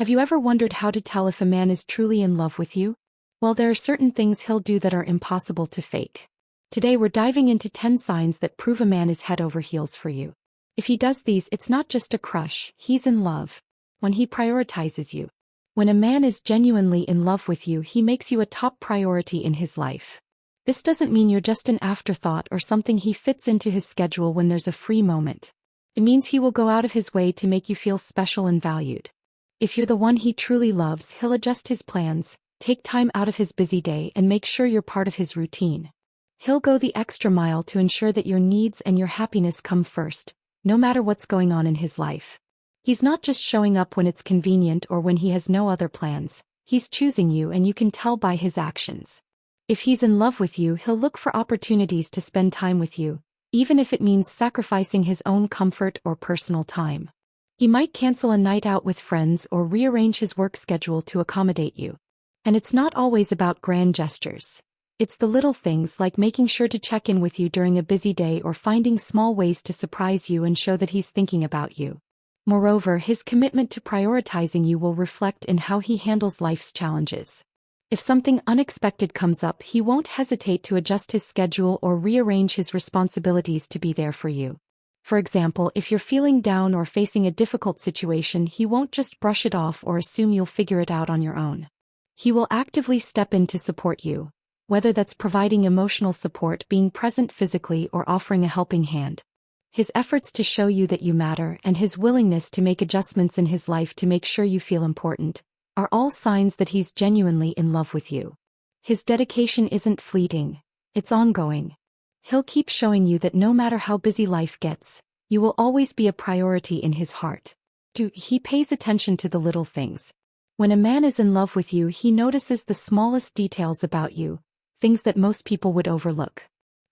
Have you ever wondered how to tell if a man is truly in love with you? Well, there are certain things he'll do that are impossible to fake. Today we're diving into 10 signs that prove a man is head over heels for you. If he does these, it's not just a crush, he's in love. When he prioritizes you. When a man is genuinely in love with you, he makes you a top priority in his life. This doesn't mean you're just an afterthought or something he fits into his schedule when there's a free moment. It means he will go out of his way to make you feel special and valued. If you're the one he truly loves, he'll adjust his plans, take time out of his busy day, and make sure you're part of his routine. He'll go the extra mile to ensure that your needs and your happiness come first, no matter what's going on in his life. He's not just showing up when it's convenient or when he has no other plans, he's choosing you, and you can tell by his actions. If he's in love with you, he'll look for opportunities to spend time with you, even if it means sacrificing his own comfort or personal time. He might cancel a night out with friends or rearrange his work schedule to accommodate you. And it's not always about grand gestures. It's the little things like making sure to check in with you during a busy day or finding small ways to surprise you and show that he's thinking about you. Moreover, his commitment to prioritizing you will reflect in how he handles life's challenges. If something unexpected comes up, he won't hesitate to adjust his schedule or rearrange his responsibilities to be there for you. For example, if you're feeling down or facing a difficult situation, he won't just brush it off or assume you'll figure it out on your own. He will actively step in to support you, whether that's providing emotional support, being present physically, or offering a helping hand. His efforts to show you that you matter and his willingness to make adjustments in his life to make sure you feel important are all signs that he's genuinely in love with you. His dedication isn't fleeting, it's ongoing. He'll keep showing you that no matter how busy life gets, you will always be a priority in his heart. 2. He pays attention to the little things. When a man is in love with you, he notices the smallest details about you, things that most people would overlook.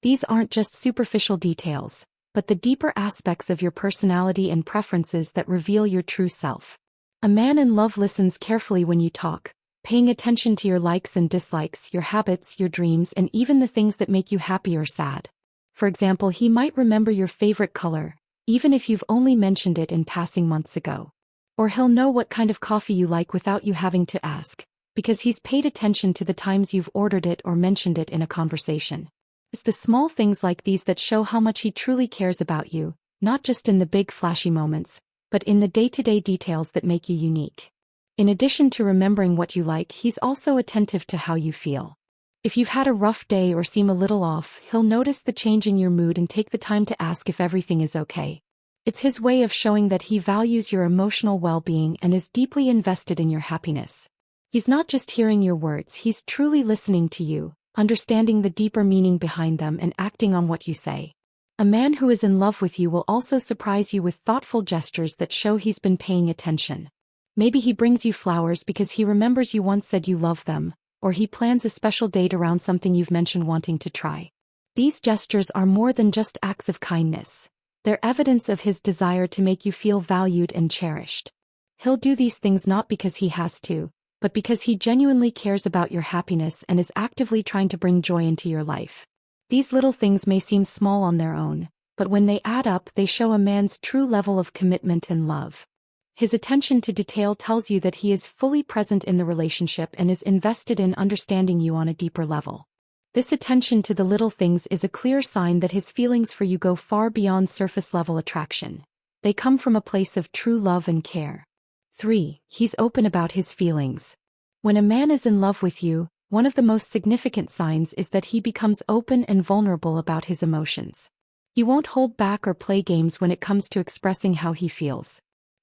These aren't just superficial details, but the deeper aspects of your personality and preferences that reveal your true self. A man in love listens carefully when you talk, paying attention to your likes and dislikes, your habits, your dreams, and even the things that make you happy or sad. For example, he might remember your favorite color, even if you've only mentioned it in passing months ago. Or he'll know what kind of coffee you like without you having to ask, because he's paid attention to the times you've ordered it or mentioned it in a conversation. It's the small things like these that show how much he truly cares about you, not just in the big flashy moments, but in the day-to-day details that make you unique. In addition to remembering what you like, he's also attentive to how you feel. If you've had a rough day or seem a little off, he'll notice the change in your mood and take the time to ask if everything is okay. It's his way of showing that he values your emotional well-being and is deeply invested in your happiness. He's not just hearing your words, he's truly listening to you, understanding the deeper meaning behind them and acting on what you say. A man who is in love with you will also surprise you with thoughtful gestures that show he's been paying attention. Maybe he brings you flowers because he remembers you once said you love them, or he plans a special date around something you've mentioned wanting to try. These gestures are more than just acts of kindness. They're evidence of his desire to make you feel valued and cherished. He'll do these things not because he has to, but because he genuinely cares about your happiness and is actively trying to bring joy into your life. These little things may seem small on their own, but when they add up, they show a man's true level of commitment and love. His attention to detail tells you that he is fully present in the relationship and is invested in understanding you on a deeper level. This attention to the little things is a clear sign that his feelings for you go far beyond surface-level attraction. They come from a place of true love and care. 3. He's open about his feelings. When a man is in love with you, one of the most significant signs is that he becomes open and vulnerable about his emotions. He won't hold back or play games when it comes to expressing how he feels.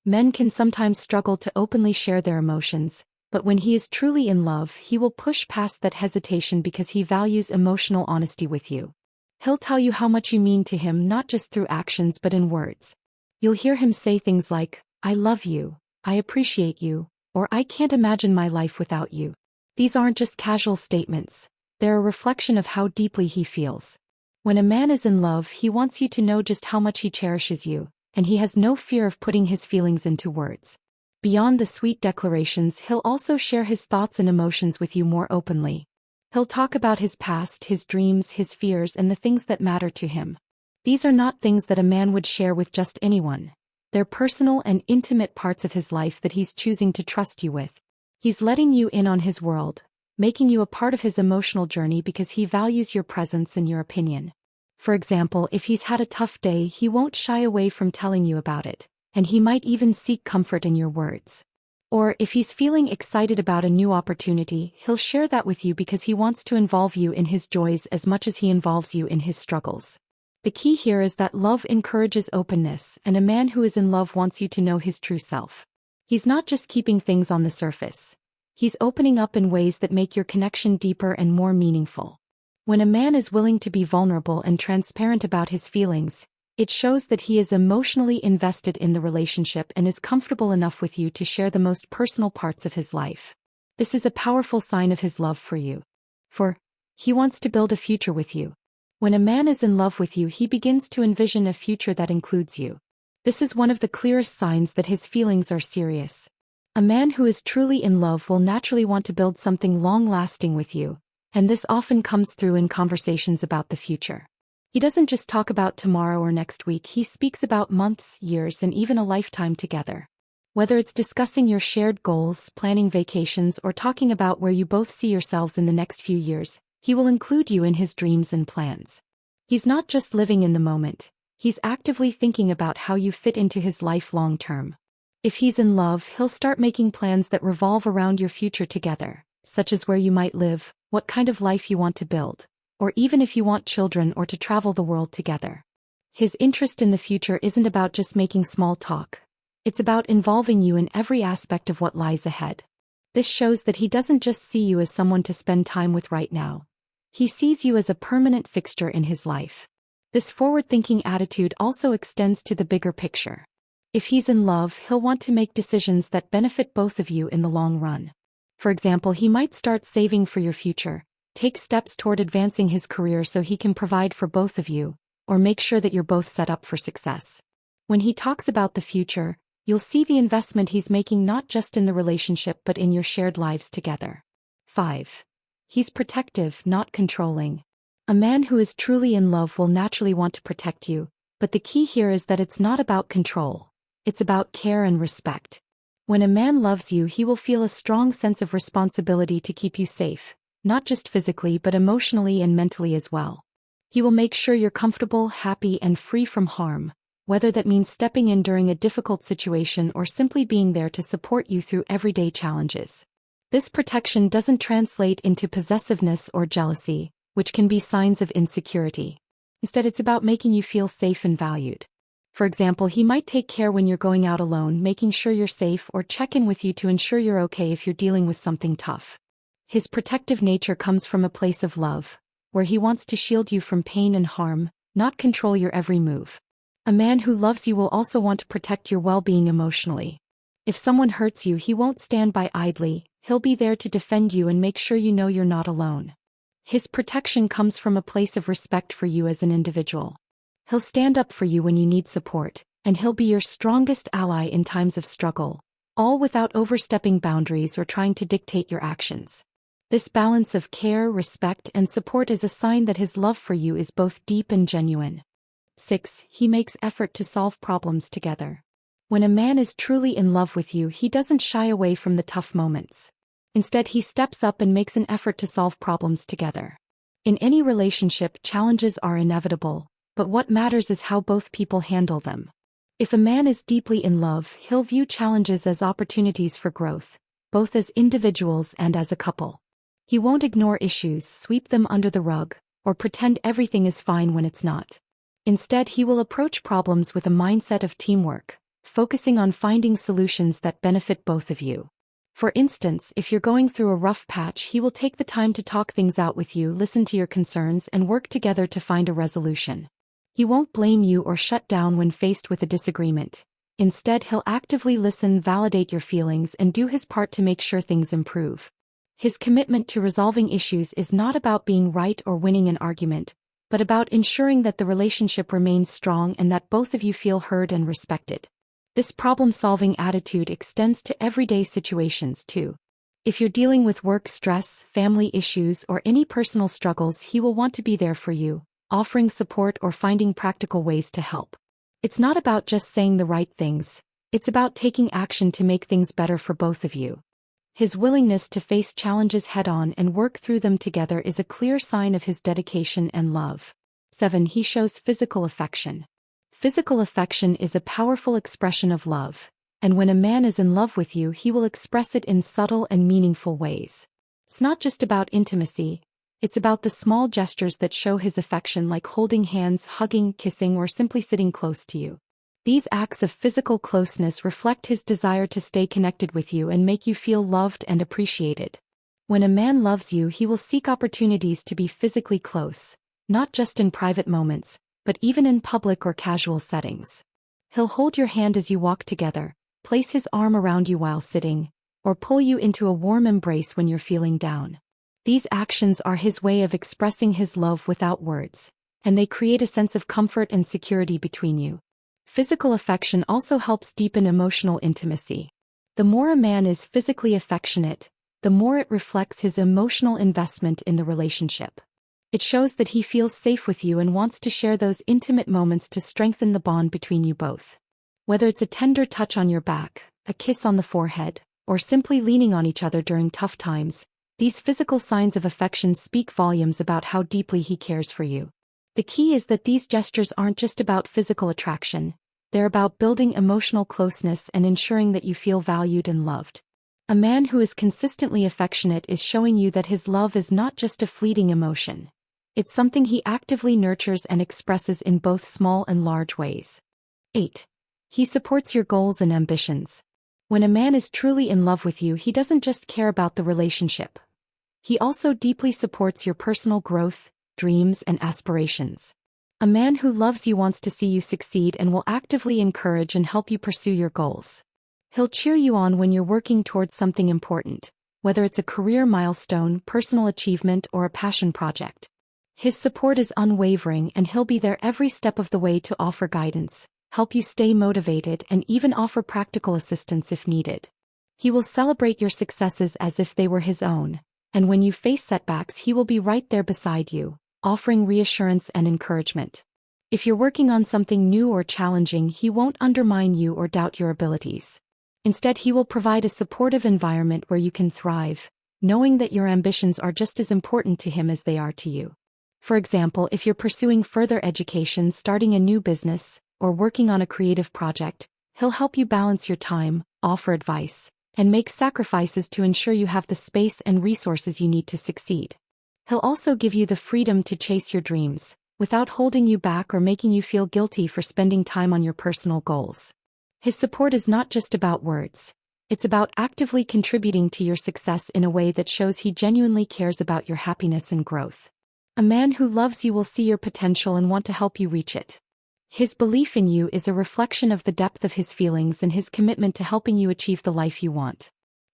Men can sometimes struggle to openly share their emotions, but when he is truly in love, he will push past that hesitation because he values emotional honesty with you. He'll tell you how much you mean to him not just through actions but in words. You'll hear him say things like, "I love you," "I appreciate you," or "I can't imagine my life without you." These aren't just casual statements, they're a reflection of how deeply he feels. When a man is in love, he wants you to know just how much he cherishes you, and he has no fear of putting his feelings into words. Beyond the sweet declarations, he'll also share his thoughts and emotions with you more openly. He'll talk about his past, his dreams, his fears, and the things that matter to him. These are not things that a man would share with just anyone. They're personal and intimate parts of his life that he's choosing to trust you with. He's letting you in on his world, making you a part of his emotional journey because he values your presence and your opinion. For example, if he's had a tough day, he won't shy away from telling you about it, and he might even seek comfort in your words. Or if he's feeling excited about a new opportunity, he'll share that with you because he wants to involve you in his joys as much as he involves you in his struggles. The key here is that love encourages openness, and a man who is in love wants you to know his true self. He's not just keeping things on the surface. He's opening up in ways that make your connection deeper and more meaningful. When a man is willing to be vulnerable and transparent about his feelings, it shows that he is emotionally invested in the relationship and is comfortable enough with you to share the most personal parts of his life. This is a powerful sign of his love for you. For he wants to build a future with you. When a man is in love with you, he begins to envision a future that includes you. This is one of the clearest signs that his feelings are serious. A man who is truly in love will naturally want to build something long-lasting with you, and this often comes through in conversations about the future. He doesn't just talk about tomorrow or next week, he speaks about months, years, and even a lifetime together. Whether it's discussing your shared goals, planning vacations, or talking about where you both see yourselves in the next few years, he will include you in his dreams and plans. He's not just living in the moment, he's actively thinking about how you fit into his life long term. If he's in love, he'll start making plans that revolve around your future together, such as where you might live, what kind of life you want to build, or even if you want children or to travel the world together. His interest in the future isn't about just making small talk. It's about involving you in every aspect of what lies ahead. This shows that he doesn't just see you as someone to spend time with right now. He sees you as a permanent fixture in his life. This forward-thinking attitude also extends to the bigger picture. If he's in love, he'll want to make decisions that benefit both of you in the long run. For example, he might start saving for your future, take steps toward advancing his career so he can provide for both of you, or make sure that you're both set up for success. When he talks about the future, you'll see the investment he's making not just in the relationship but in your shared lives together. 5. He's protective, not controlling. A man who is truly in love will naturally want to protect you, but the key here is that it's not about control. It's about care and respect. When a man loves you, he will feel a strong sense of responsibility to keep you safe, not just physically but emotionally and mentally as well. He will make sure you're comfortable, happy, and free from harm, whether that means stepping in during a difficult situation or simply being there to support you through everyday challenges. This protection doesn't translate into possessiveness or jealousy, which can be signs of insecurity. Instead, it's about making you feel safe and valued. For example, he might take care when you're going out alone, making sure you're safe, or check in with you to ensure you're okay if you're dealing with something tough. His protective nature comes from a place of love, where he wants to shield you from pain and harm, not control your every move. A man who loves you will also want to protect your well-being emotionally. If someone hurts you, he won't stand by idly, he'll be there to defend you and make sure you know you're not alone. His protection comes from a place of respect for you as an individual. He'll stand up for you when you need support, and he'll be your strongest ally in times of struggle, all without overstepping boundaries or trying to dictate your actions. This balance of care, respect, and support is a sign that his love for you is both deep and genuine. 6. He makes effort to solve problems together. When a man is truly in love with you, he doesn't shy away from the tough moments. Instead, he steps up and makes an effort to solve problems together. In any relationship, challenges are inevitable, but what matters is how both people handle them. If a man is deeply in love, he'll view challenges as opportunities for growth, both as individuals and as a couple. He won't ignore issues, sweep them under the rug, or pretend everything is fine when it's not. Instead, he will approach problems with a mindset of teamwork, focusing on finding solutions that benefit both of you. For instance, if you're going through a rough patch, he will take the time to talk things out with you, listen to your concerns, and work together to find a resolution. He won't blame you or shut down when faced with a disagreement. Instead, he'll actively listen, validate your feelings, and do his part to make sure things improve. His commitment to resolving issues is not about being right or winning an argument, but about ensuring that the relationship remains strong and that both of you feel heard and respected. This problem-solving attitude extends to everyday situations too. If you're dealing with work stress, family issues, or any personal struggles, he will want to be there for you, offering support or finding practical ways to help. It's not about just saying the right things, it's about taking action to make things better for both of you. His willingness to face challenges head-on and work through them together is a clear sign of his dedication and love. 7. He shows physical affection. Physical affection is a powerful expression of love, and when a man is in love with you, he will express it in subtle and meaningful ways. It's not just about intimacy, it's about the small gestures that show his affection, like holding hands, hugging, kissing, or simply sitting close to you. These acts of physical closeness reflect his desire to stay connected with you and make you feel loved and appreciated. When a man loves you, he will seek opportunities to be physically close, not just in private moments, but even in public or casual settings. He'll hold your hand as you walk together, place his arm around you while sitting, or pull you into a warm embrace when you're feeling down. These actions are his way of expressing his love without words, and they create a sense of comfort and security between you. Physical affection also helps deepen emotional intimacy. The more a man is physically affectionate, the more it reflects his emotional investment in the relationship. It shows that he feels safe with you and wants to share those intimate moments to strengthen the bond between you both. Whether it's a tender touch on your back, a kiss on the forehead, or simply leaning on each other during tough times, these physical signs of affection speak volumes about how deeply he cares for you. The key is that these gestures aren't just about physical attraction, they're about building emotional closeness and ensuring that you feel valued and loved. A man who is consistently affectionate is showing you that his love is not just a fleeting emotion. It's something he actively nurtures and expresses in both small and large ways. 8. He supports your goals and ambitions. When a man is truly in love with you, he doesn't just care about the relationship. He also deeply supports your personal growth, dreams, and aspirations. A man who loves you wants to see you succeed and will actively encourage and help you pursue your goals. He'll cheer you on when you're working towards something important, whether it's a career milestone, personal achievement, or a passion project. His support is unwavering, and he'll be there every step of the way to offer guidance, help you stay motivated, and even offer practical assistance if needed. He will celebrate your successes as if they were his own, and when you face setbacks, he will be right there beside you, offering reassurance and encouragement. If you're working on something new or challenging, he won't undermine you or doubt your abilities. Instead, he will provide a supportive environment where you can thrive, knowing that your ambitions are just as important to him as they are to you. For example, if you're pursuing further education, starting a new business, or working on a creative project, he'll help you balance your time, offer advice, and make sacrifices to ensure you have the space and resources you need to succeed. He'll also give you the freedom to chase your dreams, without holding you back or making you feel guilty for spending time on your personal goals. His support is not just about words. It's about actively contributing to your success in a way that shows he genuinely cares about your happiness and growth. A man who loves you will see your potential and want to help you reach it. His belief in you is a reflection of the depth of his feelings and his commitment to helping you achieve the life you want.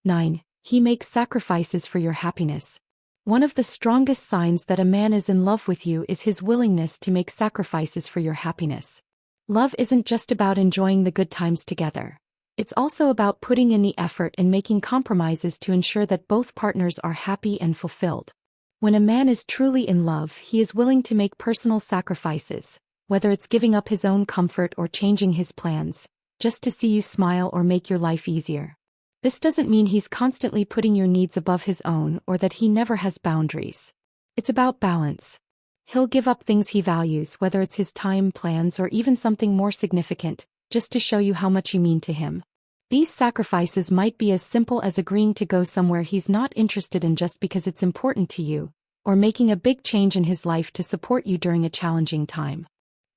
9. He makes sacrifices for your happiness. One of the strongest signs that a man is in love with you is his willingness to make sacrifices for your happiness. Love isn't just about enjoying the good times together. It's also about putting in the effort and making compromises to ensure that both partners are happy and fulfilled. When a man is truly in love, he is willing to make personal sacrifices, whether it's giving up his own comfort or changing his plans, just to see you smile or make your life easier. This doesn't mean he's constantly putting your needs above his own or that he never has boundaries. It's about balance. He'll give up things he values, whether it's his time, plans, or even something more significant, just to show you how much you mean to him. These sacrifices might be as simple as agreeing to go somewhere he's not interested in just because it's important to you, or making a big change in his life to support you during a challenging time.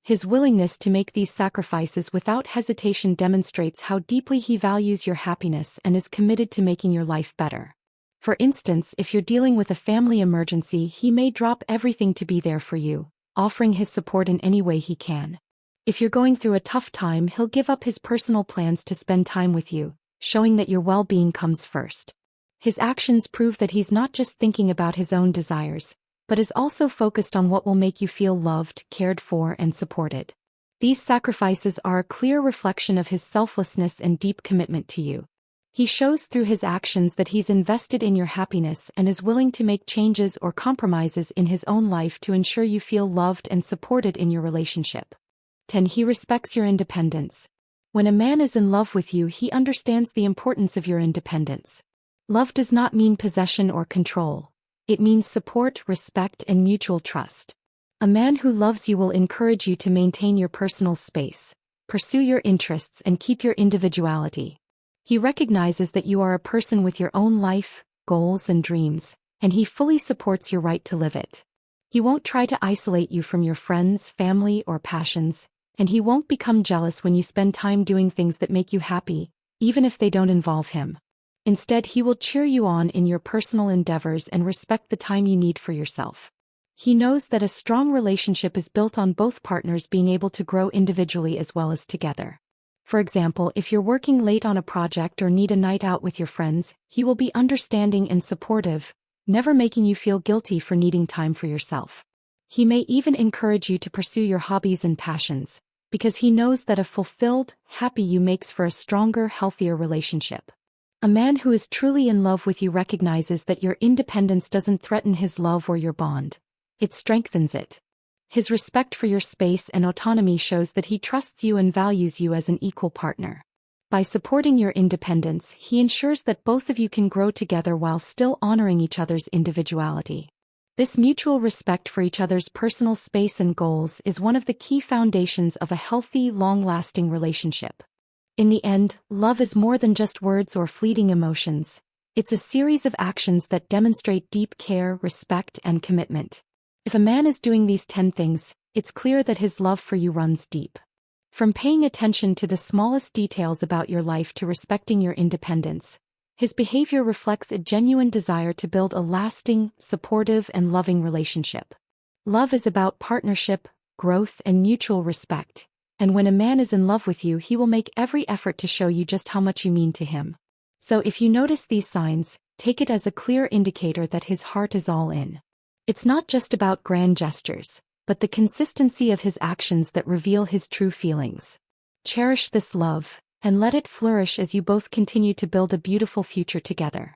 His willingness to make these sacrifices without hesitation demonstrates how deeply he values your happiness and is committed to making your life better. For instance, if you're dealing with a family emergency, he may drop everything to be there for you, offering his support in any way he can. If you're going through a tough time, he'll give up his personal plans to spend time with you, showing that your well-being comes first. His actions prove that he's not just thinking about his own desires, but is also focused on what will make you feel loved, cared for, and supported. These sacrifices are a clear reflection of his selflessness and deep commitment to you. He shows through his actions that he's invested in your happiness and is willing to make changes or compromises in his own life to ensure you feel loved and supported in your relationship. 10. He respects your independence. When a man is in love with you, he understands the importance of your independence. Love does not mean possession or control. It means support, respect, and mutual trust. A man who loves you will encourage you to maintain your personal space, pursue your interests, and keep your individuality. He recognizes that you are a person with your own life, goals, and dreams, and he fully supports your right to live it. He won't try to isolate you from your friends, family, or passions, and he won't become jealous when you spend time doing things that make you happy, even if they don't involve him. Instead, he will cheer you on in your personal endeavors and respect the time you need for yourself. He knows that a strong relationship is built on both partners being able to grow individually as well as together. For example, if you're working late on a project or need a night out with your friends, he will be understanding and supportive, never making you feel guilty for needing time for yourself. He may even encourage you to pursue your hobbies and passions, because he knows that a fulfilled, happy you makes for a stronger, healthier relationship. A man who is truly in love with you recognizes that your independence doesn't threaten his love or your bond. It strengthens it. His respect for your space and autonomy shows that he trusts you and values you as an equal partner. By supporting your independence, he ensures that both of you can grow together while still honoring each other's individuality. This mutual respect for each other's personal space and goals is one of the key foundations of a healthy, long-lasting relationship. In the end, love is more than just words or fleeting emotions. It's a series of actions that demonstrate deep care, respect, and commitment. If a man is doing these 10 things, it's clear that his love for you runs deep. From paying attention to the smallest details about your life to respecting your independence, his behavior reflects a genuine desire to build a lasting, supportive, and loving relationship. Love is about partnership, growth, and mutual respect, and when a man is in love with you, he will make every effort to show you just how much you mean to him. So if you notice these signs, take it as a clear indicator that his heart is all in. It's not just about grand gestures, but the consistency of his actions that reveal his true feelings. Cherish this love, and let it flourish as you both continue to build a beautiful future together.